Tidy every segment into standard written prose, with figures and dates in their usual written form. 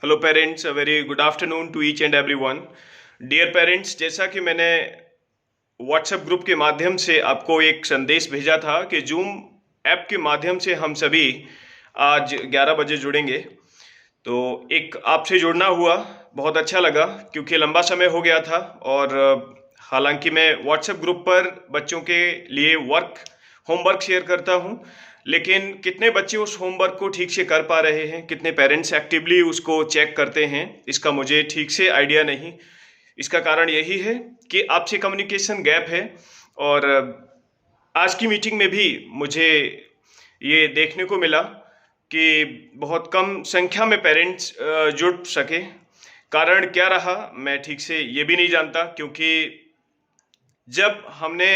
Hello parents, a very good afternoon to each and everyone. Dear parents, जैसा कि मैंने WhatsApp group के माध्यम से आपको एक संदेश भेजा था कि जूम ऐप के माध्यम से हम सभी आज 11 बजे जुड़ेंगे। तो एक आपसे जुड़ना हुआ, बहुत अच्छा लगा क्योंकि लंबा समय हो गया था। और हालांकि मैं व्हाट्सएप ग्रुप पर बच्चों के लिए होमवर्क शेयर करता हूं, लेकिन कितने बच्चे उस होमवर्क को ठीक से कर पा रहे हैं, कितने पेरेंट्स एक्टिवली उसको चेक करते हैं, इसका मुझे ठीक से आइडिया नहीं। इसका कारण यही है कि आपसे कम्युनिकेशन गैप है। और आज की मीटिंग में भी मुझे ये देखने को मिला कि बहुत कम संख्या में पेरेंट्स जुड़ सके। कारण क्या रहा मैं ठीक से ये भी नहीं जानता, क्योंकि जब हमने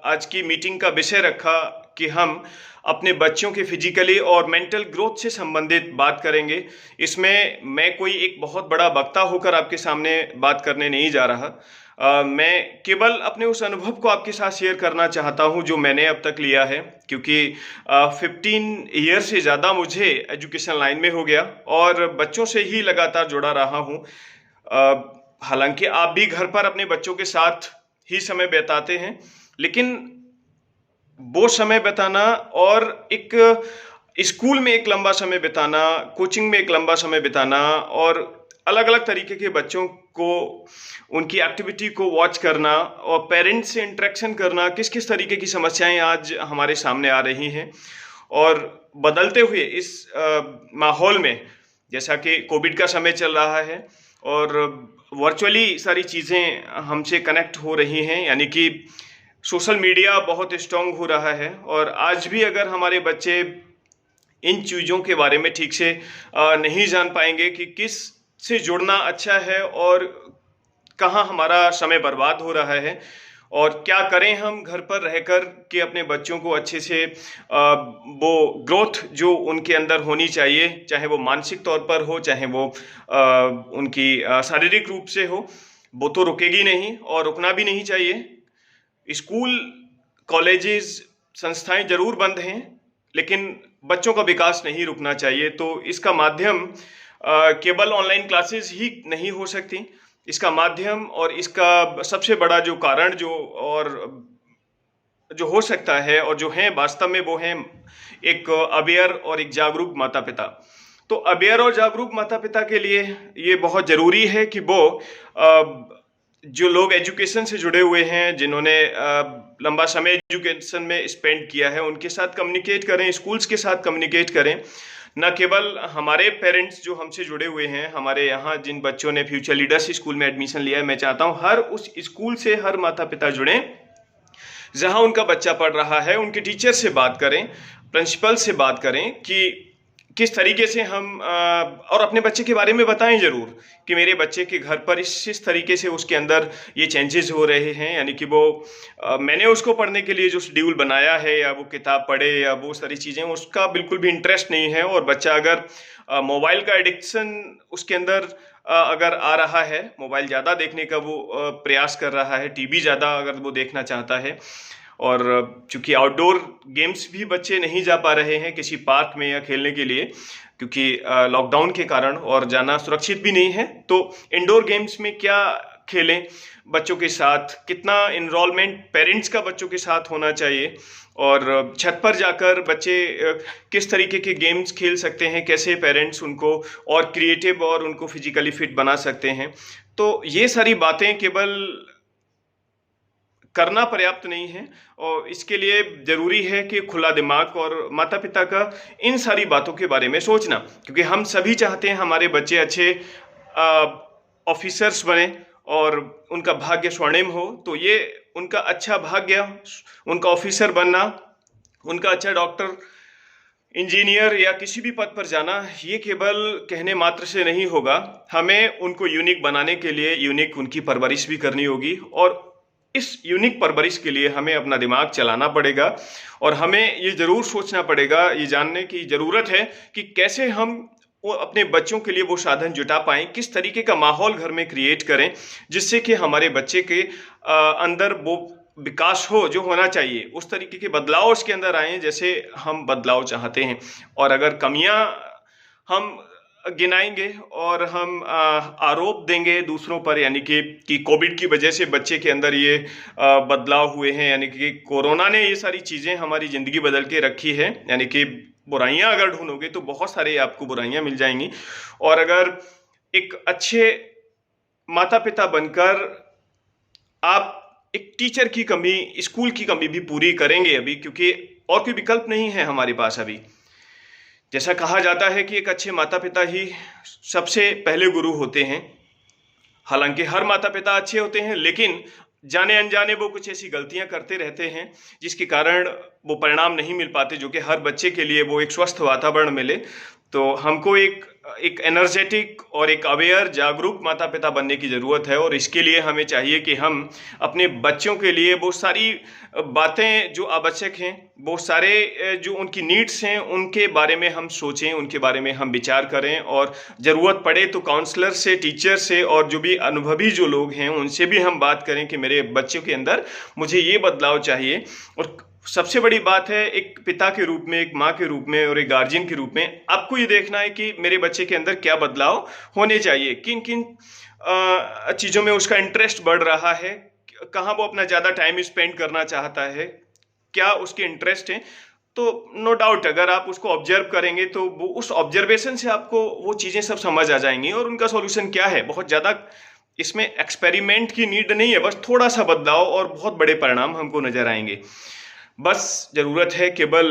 आज की मीटिंग का विषय रखा कि हम अपने बच्चों के फिजिकली और मेंटल ग्रोथ से संबंधित बात करेंगे, इसमें मैं कोई एक बहुत बड़ा वक्ता होकर आपके सामने बात करने नहीं जा रहा। मैं केवल अपने उस अनुभव को आपके साथ शेयर करना चाहता हूं जो मैंने अब तक लिया है, क्योंकि 15 ईयर से ज़्यादा मुझे एजुकेशन लाइन में हो गया और बच्चों से ही लगातार जुड़ा रहा हूं। हालांकि आप भी घर पर अपने बच्चों के साथ ही समय बिताते हैं, लेकिन वो समय बिताना और एक स्कूल में एक लंबा समय बिताना, कोचिंग में एक लंबा समय बिताना और अलग अलग तरीके के बच्चों को उनकी एक्टिविटी को वॉच करना और पेरेंट्स से इंटरेक्शन करना, किस किस तरीके की समस्याएं आज हमारे सामने आ रही हैं। और बदलते हुए इस माहौल में, जैसा कि कोविड का समय चल रहा है और वर्चुअली सारी चीज़ें हमसे कनेक्ट हो रही हैं, यानी कि सोशल मीडिया बहुत स्ट्रांग हो रहा है। और आज भी अगर हमारे बच्चे इन चीज़ों के बारे में ठीक से नहीं जान पाएंगे कि किस से जुड़ना अच्छा है और कहाँ हमारा समय बर्बाद हो रहा है और क्या करें हम घर पर रहकर कि अपने बच्चों को अच्छे से वो ग्रोथ जो उनके अंदर होनी चाहिए, चाहे वो मानसिक तौर पर हो, चाहे वो उनकी शारीरिक रूप से हो, वो तो रुकेगी नहीं और रुकना भी नहीं चाहिए। स्कूल, कॉलेजेस, संस्थाएं जरूर बंद हैं, लेकिन बच्चों का विकास नहीं रुकना चाहिए। तो इसका माध्यम केवल ऑनलाइन क्लासेस ही नहीं हो सकती। इसका माध्यम और इसका सबसे बड़ा जो कारण जो हो सकता है और जो है वास्तव में, वो है एक अवेयर और एक जागरूक माता पिता। तो अवेयर और जागरूक माता पिता के लिए ये बहुत जरूरी है कि वो जो लोग एजुकेशन से जुड़े हुए हैं, जिन्होंने लंबा समय एजुकेशन में स्पेंड किया है, उनके साथ कम्युनिकेट करें, स्कूल्स के साथ कम्युनिकेट करें। न केवल हमारे पेरेंट्स जो हमसे जुड़े हुए हैं, हमारे यहाँ जिन बच्चों ने फ्यूचर लीडर्स स्कूल में एडमिशन लिया है, मैं चाहता हूँ हर उस स्कूल से हर माता पिता जुड़ें जहाँ उनका बच्चा पढ़ रहा है। उनके टीचर से बात करें, प्रिंसिपल से बात करें कि किस तरीके से हम और अपने बच्चे के बारे में बताएं जरूर कि मेरे बच्चे के घर पर इस तरीके से उसके अंदर ये चेंजेस हो रहे हैं, यानी कि वो मैंने उसको पढ़ने के लिए जो शेड्यूल बनाया है या वो किताब पढ़े या वो सारी चीज़ें, उसका बिल्कुल भी इंटरेस्ट नहीं है। और बच्चा अगर मोबाइल का एडिक्शन उसके अंदर अगर आ रहा है, मोबाइल ज़्यादा देखने का वो प्रयास कर रहा है, टीवी ज़्यादा अगर वो देखना चाहता है, और चूंकि आउटडोर गेम्स भी बच्चे नहीं जा पा रहे हैं किसी पार्क में या खेलने के लिए, क्योंकि लॉकडाउन के कारण और जाना सुरक्षित भी नहीं है, तो इंडोर गेम्स में क्या खेलें बच्चों के साथ, कितना इन्वॉल्वमेंट पेरेंट्स का बच्चों के साथ होना चाहिए, और छत पर जाकर बच्चे किस तरीके के गेम्स खेल सकते हैं, कैसे पेरेंट्स उनको और क्रिएटिव और उनको फिजिकली फिट बना सकते हैं। तो ये सारी बातें केवल करना पर्याप्त नहीं है, और इसके लिए जरूरी है कि खुला दिमाग और माता पिता का इन सारी बातों के बारे में सोचना, क्योंकि हम सभी चाहते हैं हमारे बच्चे अच्छे ऑफिसर्स बने और उनका भाग्य स्वर्णिम हो। तो ये उनका अच्छा भाग्य, उनका ऑफिसर बनना, उनका अच्छा डॉक्टर, इंजीनियर या किसी भी पद पर जाना, ये केवल कहने मात्र से नहीं होगा। हमें उनको यूनिक बनाने के लिए यूनिक उनकी परवरिश भी करनी होगी, और इस यूनिक परवरिश के लिए हमें अपना दिमाग चलाना पड़ेगा और हमें ये जरूर सोचना पड़ेगा, ये जानने की जरूरत है कि कैसे हम वो अपने बच्चों के लिए वो साधन जुटा पाएं, किस तरीके का माहौल घर में क्रिएट करें जिससे कि हमारे बच्चे के अंदर वो विकास हो जो होना चाहिए, उस तरीके के बदलाव उसके अंदर आए जैसे हम बदलाव चाहते हैं। और अगर कमियां हम गिनाएंगे और हम आरोप देंगे दूसरों पर, यानी कि कोविड की वजह से बच्चे के अंदर ये बदलाव हुए हैं, यानी कि कोरोना ने ये सारी चीज़ें हमारी ज़िंदगी बदल के रखी है। यानी कि बुराइयां अगर ढूंढोगे तो बहुत सारे आपको बुराइयां मिल जाएंगी। और अगर एक अच्छे माता पिता बनकर आप एक टीचर की कमी, स्कूल की कमी भी पूरी करेंगे अभी, क्योंकि और कोई विकल्प नहीं है हमारे पास अभी। जैसा कहा जाता है कि एक अच्छे माता पिता ही सबसे पहले गुरु होते हैं। हालांकि हर माता पिता अच्छे होते हैं, लेकिन जाने अनजाने वो कुछ ऐसी गलतियां करते रहते हैं जिसके कारण वो परिणाम नहीं मिल पाते, जो कि हर बच्चे के लिए वो एक स्वस्थ वातावरण मिले। तो हमको एक एनर्जेटिक और एक अवेयर, जागरूक माता पिता बनने की ज़रूरत है। और इसके लिए हमें चाहिए कि हम अपने बच्चों के लिए वो सारी बातें जो आवश्यक हैं, वो सारे जो उनकी नीड्स हैं, उनके बारे में हम सोचें, उनके बारे में हम विचार करें। और ज़रूरत पड़े तो काउंसलर से, टीचर से और जो भी अनुभवी जो लोग हैं उनसे भी हम बात करें कि मेरे बच्चों के अंदर मुझे ये बदलाव चाहिए। और सबसे बड़ी बात है, एक पिता के रूप में, एक माँ के रूप में और एक गार्जियन के रूप में आपको ये देखना है कि मेरे बच्चे के अंदर क्या बदलाव होने चाहिए, किन किन चीज़ों में उसका इंटरेस्ट बढ़ रहा है, कहाँ वो अपना ज़्यादा टाइम स्पेंड करना चाहता है, क्या उसके इंटरेस्ट हैं। तो नो डाउट अगर आप उसको ऑब्जर्व करेंगे तो वो उस ऑब्जर्वेशन से आपको वो चीज़ें सब समझ आ जाएंगी। और उनका सॉल्यूशन क्या है, बहुत ज़्यादा इसमें एक्सपेरिमेंट की नीड नहीं है, बस थोड़ा सा बदलाव और बहुत बड़े परिणाम हमको नजर आएंगे। बस ज़रूरत है केवल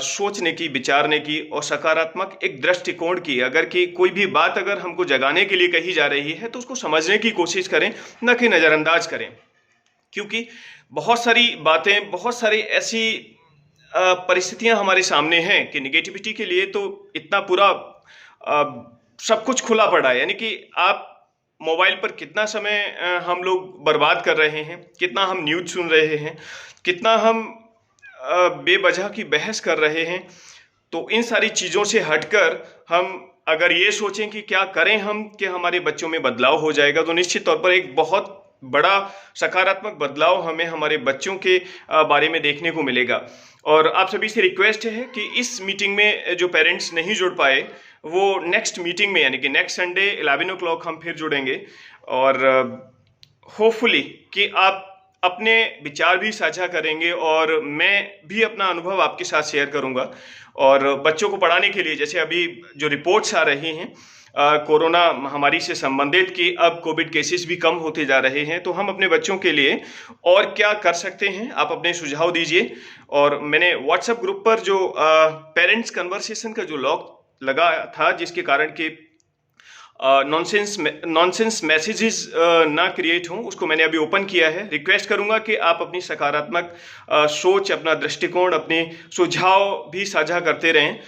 सोचने की, विचारने की और सकारात्मक एक दृष्टिकोण की। अगर कि कोई भी बात अगर हमको जगाने के लिए कही जा रही है तो उसको समझने की कोशिश करें, न कि नज़रअंदाज करें। क्योंकि बहुत सारी बातें, बहुत सारी ऐसी परिस्थितियां हमारे सामने हैं कि निगेटिविटी के लिए तो इतना पूरा सब कुछ खुला पड़ा है। यानी कि आप मोबाइल पर कितना समय हम लोग बर्बाद कर रहे हैं, कितना हम न्यूज़ सुन रहे हैं, कितना हम बेवजह की बहस कर रहे हैं। तो इन सारी चीज़ों से हटकर हम अगर ये सोचें कि क्या करें हम कि हमारे बच्चों में बदलाव हो जाएगा, तो निश्चित तौर पर एक बहुत बड़ा सकारात्मक बदलाव हमें हमारे बच्चों के बारे में देखने को मिलेगा। और आप सभी से रिक्वेस्ट है कि इस मीटिंग में जो पेरेंट्स नहीं जुड़ पाए वो नेक्स्ट मीटिंग में, यानी कि नेक्स्ट संडे 11 o'clock हम फिर जुड़ेंगे। और होपफुली कि आप अपने विचार भी साझा करेंगे और मैं भी अपना अनुभव आपके साथ शेयर करूंगा। और बच्चों को पढ़ाने के लिए, जैसे अभी जो रिपोर्ट्स आ रही हैं कोरोना महामारी से संबंधित कि अब कोविड केसेस भी कम होते जा रहे हैं, तो हम अपने बच्चों के लिए और क्या कर सकते हैं, आप अपने सुझाव दीजिए। और मैंने व्हाट्सएप ग्रुप पर जो पेरेंट्स कन्वर्सेशन का जो लॉक लगा था, जिसके कारण कि नॉनसेंस मैसेजेस ना क्रिएट हों, उसको मैंने अभी ओपन किया है। रिक्वेस्ट करूंगा कि आप अपनी सकारात्मक सोच, अपना दृष्टिकोण, अपने सुझाव भी साझा करते रहें,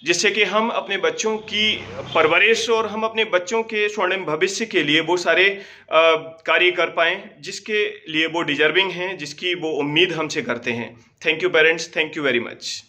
जिससे कि हम अपने बच्चों की परवरिश और हम अपने बच्चों के स्वर्णिम भविष्य के लिए वो सारे कार्य कर पाएं जिसके लिए वो डिजर्विंग हैं, जिसकी वो उम्मीद हमसे करते हैं। Thank you parents, thank you very much.